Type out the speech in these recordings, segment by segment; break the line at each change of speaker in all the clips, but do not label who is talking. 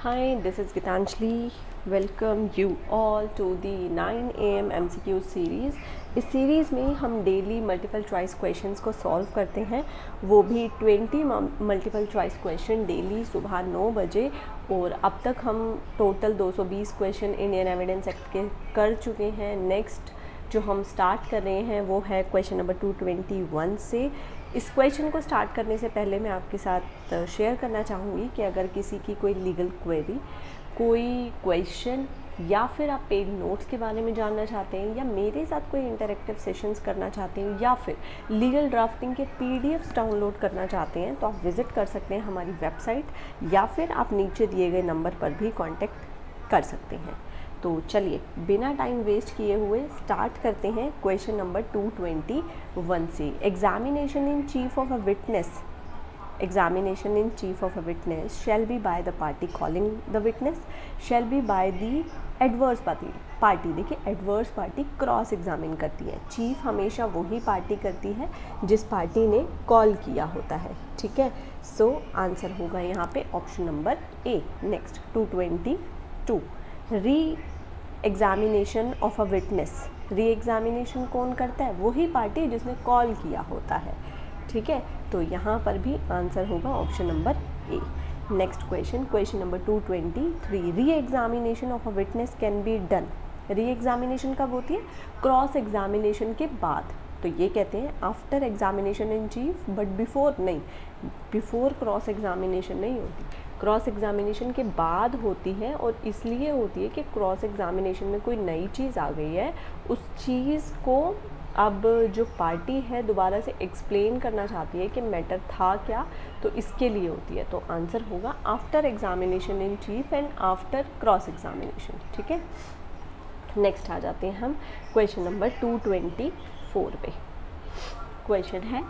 Hi, this is Gitanjali. Welcome you all to the 9 AM MCQ series. इस series में हम daily multiple choice questions को solve करते हैं, वो भी 20 मल्टीपल चॉइस क्वेश्चन डेली सुबह 9 बजे। और अब तक हम total 220 question Indian evidence act के कर चुके हैं। नेक्स्ट जो हम स्टार्ट कर रहे हैं वो है क्वेश्चन नंबर 221 से। इस क्वेश्चन को स्टार्ट करने से पहले मैं आपके साथ शेयर करना चाहूँगी कि अगर किसी की कोई लीगल क्वेरी, कोई क्वेश्चन या फिर आप पेड नोट्स के बारे में जानना चाहते हैं या मेरे साथ कोई इंटरेक्टिव सेशंस करना चाहते हैं या फिर लीगल ड्राफ्टिंग के पीडीएफ्स डाउनलोड करना चाहते हैं तो आप विज़िट कर सकते हैं हमारी वेबसाइट या फिर आप नीचे दिए गए नंबर पर भी कांटेक्ट कर सकते हैं। तो चलिए बिना टाइम वेस्ट किए हुए स्टार्ट करते हैं क्वेश्चन नंबर 221 से। Examination in chief of a witness, examination in chief of a witness shall be by the party calling the witness shall be by the adverse party. देखिए adverse party cross examine करती है, chief हमेशा वही party करती है जिस party ने call किया होता है। ठीक है, सो आंसर होगा यहाँ पे ऑप्शन नंबर ए। नेक्स्ट 222, री examination of a witness. Re examination कौन करता है? वही पार्टी जिसने कॉल किया होता है। ठीक है, तो यहाँ पर भी आंसर होगा option number A. Next question, question number 223, री examination of a witness can be done. Re examination कब होती है? क्रॉस एग्जामिनेशन के बाद। तो ये कहते हैं after examination in chief, but before नहीं, बिफोर क्रॉस एग्जामिनेशन नहीं होती, क्रॉस एग्जामिनेशन के बाद होती है। और इसलिए होती है कि क्रॉस एग्जामिनेशन में कोई नई चीज़ आ गई है, उस चीज़ को अब जो पार्टी है दोबारा से एक्सप्लेन करना चाहती है कि मैटर था क्या, तो इसके लिए होती है। तो आंसर होगा after examination in cheap and after cross examination. ठीक है, नेक्स्ट आ जाते हैं हम क्वेश्चन नंबर 224 पे। क्वेश्चन है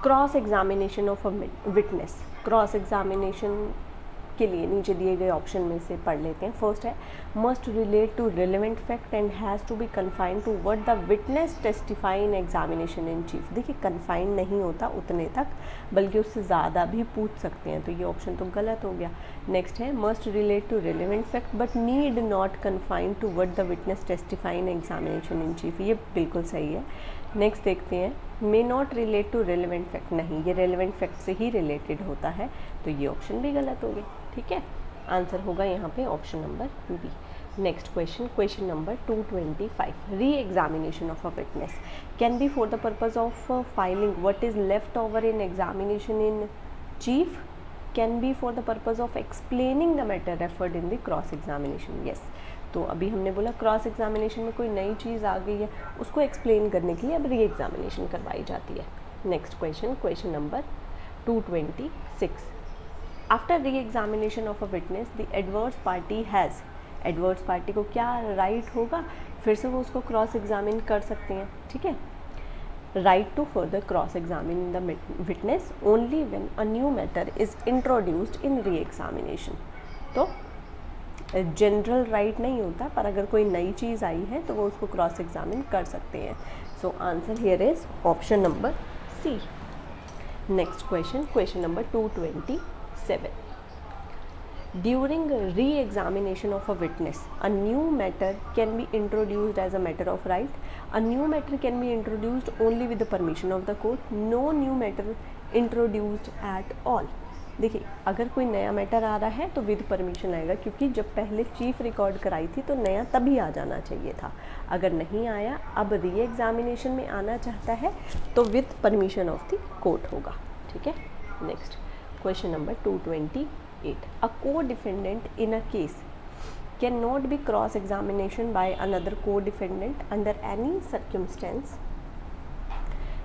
cross examination of a witness. Cross examination के लिए नीचे दिए गए ऑप्शन में से पढ़ लेते हैं। फर्स्ट है must relate to relevant fact and has to be confined to what the witness testify in examination in chief. देखिए कन्फाइंड नहीं होता उतने तक, बल्कि उससे ज़्यादा भी पूछ सकते हैं, तो ये ऑप्शन तो गलत हो गया। नेक्स्ट है must relate to relevant fact but need not confined to what the witness testify in examination in chief, ये बिल्कुल सही है। नेक्स्ट देखते हैं may not relate to relevant fact, नहीं ये रेलिवेंट फैक्ट से ही रिलेटेड होता है, तो ये ऑप्शन भी गलत हो गया। ठीक है, आंसर होगा यहाँ पे option number B. Next question, question number 225, re examination of a witness can be for the purpose of filing what is left over in examination in chief, can be for the purpose of explaining the matter referred in the cross examination. Yes, तो अभी हमने बोला cross examination में कोई नई चीज़ आ गई है, उसको एक्सप्लेन करने के लिए अब री एग्जामिनेशन करवाई जाती है। Next question, question number 226, after री examination of a witness the adverse party has, adverse party को क्या राइट होगा? फिर से वो उसको क्रॉस एग्जामिन कर सकते हैं। ठीक है, right to further cross examine the witness only when a new matter is introduced in re examination. तो जनरल राइट नहीं होता, पर अगर कोई नई चीज़ आई है तो वो उसको क्रॉस एग्जामिन कर सकते हैं। So answer here is option number C. Next question, question number 227, during re examination of a witness a new matter can be introduced as a matter of right. A new matter can be introduced only with the permission of the court, no new matter introduced at all. देखिए अगर कोई नया matter आ रहा है तो with permission आएगा, क्योंकि जब पहले चीफ रिकॉर्ड कराई थी तो नया तभी आ जाना चाहिए था। अगर नहीं आया, अब री एग्जामिनेशन में आना चाहता है तो with permission of the court होगा। ठीक है, next question number 228, a co-defendant in a case can not be cross examination by another co-defendant under any circumstance.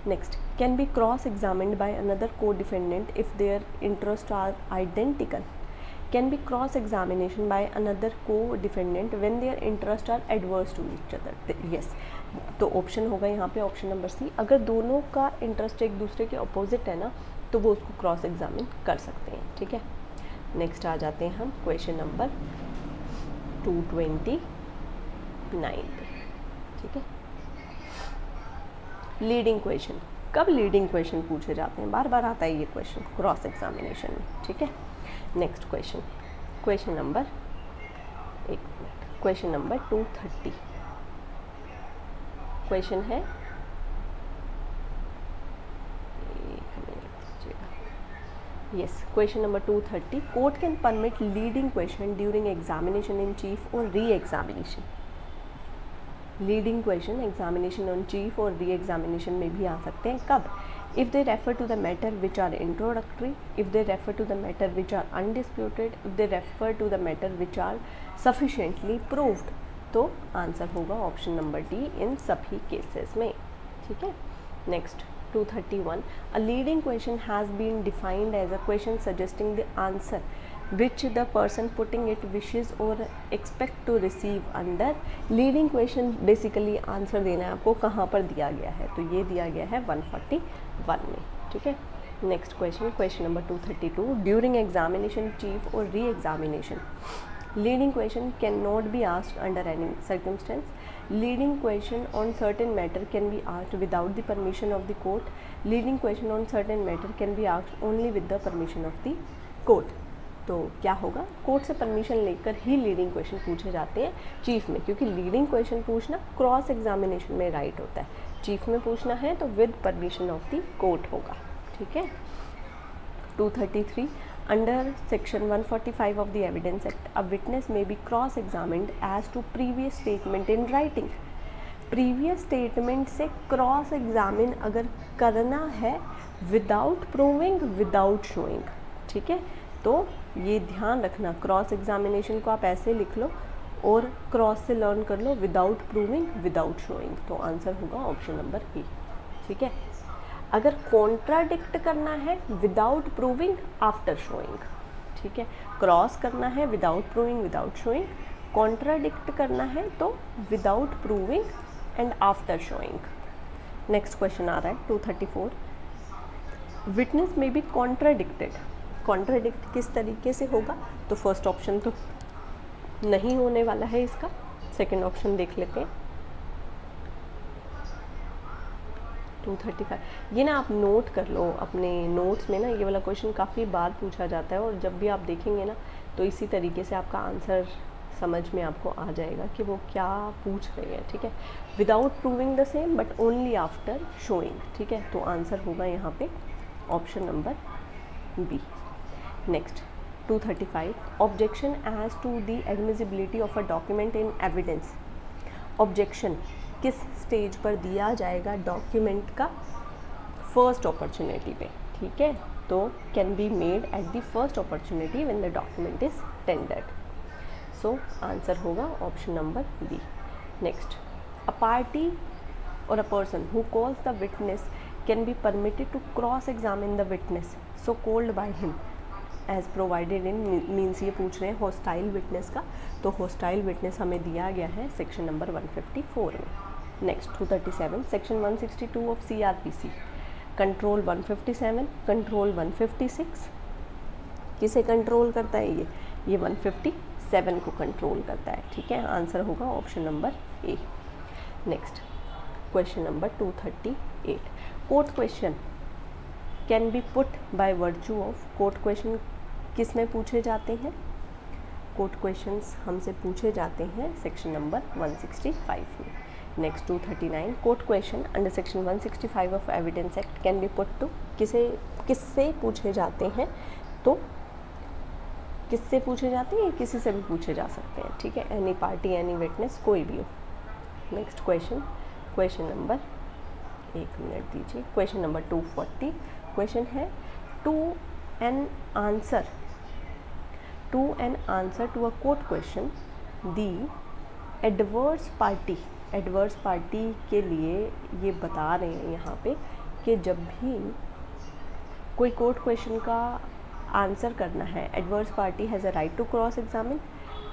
Next, can be cross-examined by another co-defendant if their interests are identical. Can be cross-examination by another co-defendant when their interests are adverse to each other. Yes, तो option होगा यहाँ पे option number सी। अगर दोनों का interest एक दूसरे के अपोजिट है ना, तो वो उसको क्रॉस एग्जामिन कर सकते हैं। ठीक है, नेक्स्ट आ जाते हैं हम क्वेश्चन नंबर 229 पे। ठीक है, लीडिंग क्वेश्चन, कब लीडिंग क्वेश्चन पूछे जाते हैं, बार बार आता है ये क्वेश्चन क्रॉस एग्जामिनेशन में, ठीक है। Next question, question number 230 question है, yes, question number 230, court can permit leading question during examination in chief और re-examination. Leading question examination on chief और री एग्जामिनेशन में भी आ सकते हैं, कब? If they refer to the matter which are introductory, if they refer to the matter which are undisputed, if they refer to the matter which are sufficiently proved. तो answer होगा option number D, इन सभी cases में, ठीक है। Next 231, a leading question has been defined as a question suggesting the answer which the person putting it wishes or expect to receive under। Leading question basically answer देना है आपको, कहाँ पर दिया गया है, तो ये दिया गया है 141 में, ठीक है। Next question, question number 232, during examination chief और re-examination leading question can not be asked under any circumstance. Leading question on certain matter can be asked without the permission of the court. Leading question on certain matter can be asked only with the permission of the court. तो क्या होगा, court से permission लेकर ही leading question पूछे जाते हैं chief में, क्योंकि लीडिंग क्वेश्चन पूछना क्रॉस एग्जामिनेशन में राइट होता है, चीफ में पूछना है तो with permission of the court होगा, ठीक है। 233, under section 145 of the evidence act a witness may be cross examined as to previous statement in writing. Previous statement से क्रॉस एग्जामिन अगर करना है विदाउट प्रूविंग, विदाउट शोइंग, ठीक है। तो ये ध्यान रखना, क्रॉस एग्जामिनेशन को आप ऐसे लिख लो और क्रॉस से लर्न कर लो विदाउट प्रूविंग, विदाउट शोइंग, तो आंसर होगा ऑप्शन नंबर ए, ठीक है। अगर कॉन्ट्राडिक्ट करना है विदाउट प्रूविंग, आफ्टर शोइंग, ठीक है। क्रॉस करना है without proving, without showing, contradict करना है तो without proving and after showing. Next question आ रहा है 234, witness may B contradicted. Contradict किस तरीके से होगा, तो फर्स्ट ऑप्शन तो नहीं होने वाला है इसका, सेकंड ऑप्शन देख लेते हैं 235। ये ना आप नोट कर लो अपने नोट्स में ना, ये वाला क्वेश्चन काफ़ी बार पूछा जाता है और जब भी आप देखेंगे ना तो इसी तरीके से आपका आंसर समझ में आपको आ जाएगा कि वो क्या पूछ रहे हैं, ठीक है। Without proving the same but only after showing, ठीक है। तो आंसर होगा यहाँ पे option number B. Next 235, objection as to the admissibility of a document in evidence. Objection किस स्टेज पर दिया जाएगा डॉक्यूमेंट का, फर्स्ट अपॉर्चुनिटी पे, ठीक है। तो can be made at the first opportunity when the document is tendered. So answer होगा option number B. Next, a party और a person who calls the witness can be permitted to cross examine the witness so called by him as provided in, means ये पूछ रहे हैं hostile witness का, तो hostile witness हमें दिया गया है सेक्शन नंबर 154 में। Next 237, section 162 of CRPC control 157, control 156 किसे कंट्रोल करता है, ये 157 को कंट्रोल करता है, ठीक है। आंसर होगा option number A. Next question number 238, court question can be put by virtue of. Court question किस में पूछे जाते हैं, कोर्ट क्वेश्चंस हमसे पूछे जाते हैं सेक्शन नंबर 165 में। Next 239, court question under section 165 of evidence act can be put to. किससे पूछे जाते हैं, तो किससे पूछे जाते हैं, किसी से भी पूछे जा सकते हैं, ठीक है। एनी पार्टी, एनी विटनेस, कोई भी हो। नेक्स्ट क्वेश्चन नंबर, एक मिनट दीजिए, क्वेश्चन नंबर 240 क्वेश्चन है, to an answer to a court question the adverse party के लिए ये बता रहे हैं यहाँ पे कि जब भी कोई कोर्ट क्वेश्चन का आंसर करना है, adverse party has a right to cross examine,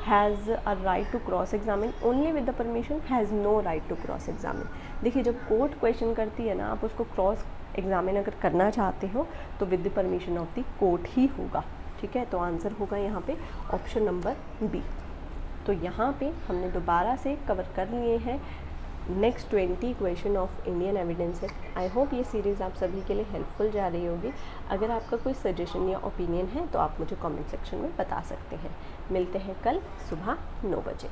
has a right to cross examine only with the permission, has no right to cross examine. देखिए जब कोर्ट क्वेश्चन करती है ना, आप उसको क्रॉस एग्जामिन अगर करना चाहते हो तो with the permission of the court ही होगा, ठीक है। तो आंसर होगा यहाँ पे ऑप्शन नंबर बी। तो यहाँ पे हमने दोबारा से कवर कर लिए हैं next 20 question of Indian evidence है। आई होप ये सीरीज़ आप सभी के लिए हेल्पफुल जा रही होगी। अगर आपका कोई सजेशन या ओपिनियन है तो आप मुझे कमेंट सेक्शन में बता सकते हैं। मिलते हैं कल सुबह 9 बजे।